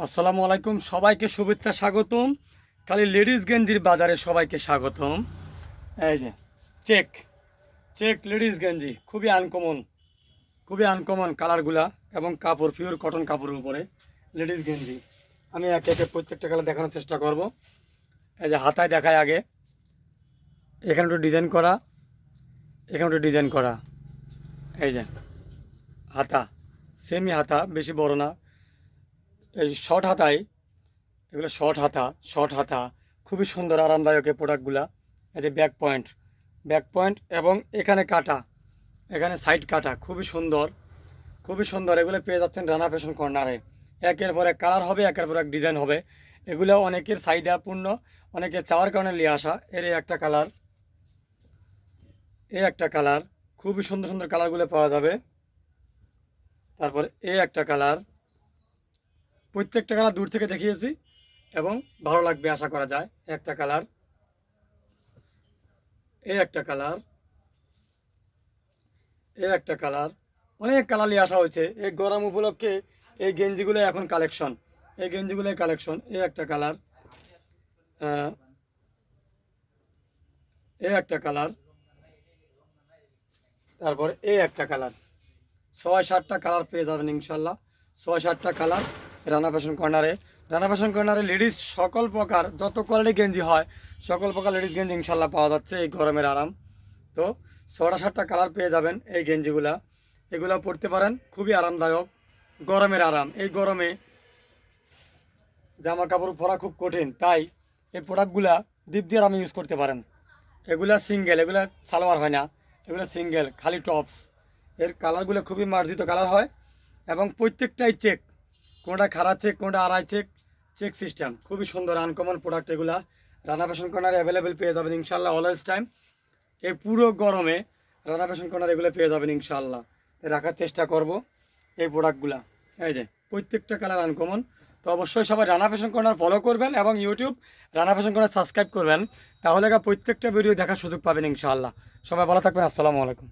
আসসালামু আলাইকুম, সবাইকে শুভেচ্ছা স্বাগতম। খালি লেডিস গেঞ্জির বাজারে সবাইকে স্বাগতম। এই যে চেক চেক লেডিস গেঞ্জি খুবই আনকমন কালারগুলা এবং কাপড় পিওর কটন কাপড়ের উপরে লেডিস গেঞ্জি। আমি একে একে প্রত্যেকটা কালার দেখানোর চেষ্টা করব। এই যে হাতায় দেখায় আগে, এখানে একটু ডিজাইন করা, এখানে একটু ডিজাইন করা। এই যে হাতা, সেমি হাতা, বেশি বড় না। এই শর্ট হাতায়, এগুলো শর্ট হাতা খুবই সুন্দর আরামদায়ক এই প্রোডাক্টগুলা। এই যে ব্যাক পয়েন্ট এবং এখানে কাটা, এখানে সাইড কাটা, খুবই সুন্দর। এগুলো পেয়ে যাচ্ছেন রানা ফ্যাশন কর্নারে। একের পর এক কালার হবে, একের পর এক ডিজাইন হবে। এগুলো অনেকের চাহিদাপূর্ণ, অনেকের চাওয়ার কারণে নিয়ে আসা। এর এই একটা কালার খুবই সুন্দর কালারগুলো পাওয়া যাবে। তারপর এই একটা কালার, প্রত্যেকটা কালার দূর থেকে দেখিয়েছি এবং ভালো লাগবে আশা করা যায়। একটা কালার, এই একটা কালার, এই একটা কালার, অনেক কালার নিয়ে আসা হয়েছে এই গরম উপলক্ষে। এই গেঞ্জিগুলো এখন কালেকশন, এই একটা কালার, এই একটা কালার, তারপর এই একটা কালার। 6-7টা কালার পেয়ে যাবেন ইনশাল্লাহ, 6-7টা কালার রানা ফ্যাশন কর্নারে লেডিস সকল প্রকার যত কোয়ালিটি গেঞ্জি হয় সকল প্রকার লেডিস গেঞ্জি ইনশাল্লাহ পাওয়া যাচ্ছে এই গরমের আরাম। তো 6-7টা কালার পেয়ে যাবেন এই গেঞ্জিগুলা। এগুলো পরতে পারেন, খুবই আরামদায়ক, গরমের আরাম। এই গরমে জামা কাপড় পরা খুব কঠিন, তাই এই প্রোডাক্টগুলা ডিপ দিয়ে আরামে ইউজ করতে পারেন। এগুলা সিঙ্গেল, এগুলা সালোয়ার হয় না, এগুলো সিঙ্গেল খালি টপস। এর কালারগুলো খুবই মার্জিত কালার হয় এবং প্রত্যেকটাই চেক, কোনটা খাড়া চেক, কোনটা আড়াই চেক, চেক সিস্টেম। খুবই সুন্দর আনকমন প্রোডাক্ট এগুলা রানা ফ্যাশন কর্নারে অ্যাভেলেবেল পেয়ে যাবেন ইনশাল্লাহ অলওয়েজ টাইম। এই পুরো গরমে রানা ফ্যাশন কর্নার এগুলো পেয়ে যাবেন ইনশাল্লাহ। রাখার চেষ্টা করব এই প্রোডাক্টগুলা। এই যে প্রত্যেকটা কালার আনকমন। তো অবশ্যই সবাই রানা ফ্যাশন কর্নার ফলো করবেন এবং YouTube Rana fashion corner subscribe করবেন, তাহলে প্রত্যেকটা ভিডিও দেখার সুযোগ পাবেন ইনশাআল্লাহ। সবাই ভালো থাকবেন, আসসালামু আলাইকুম।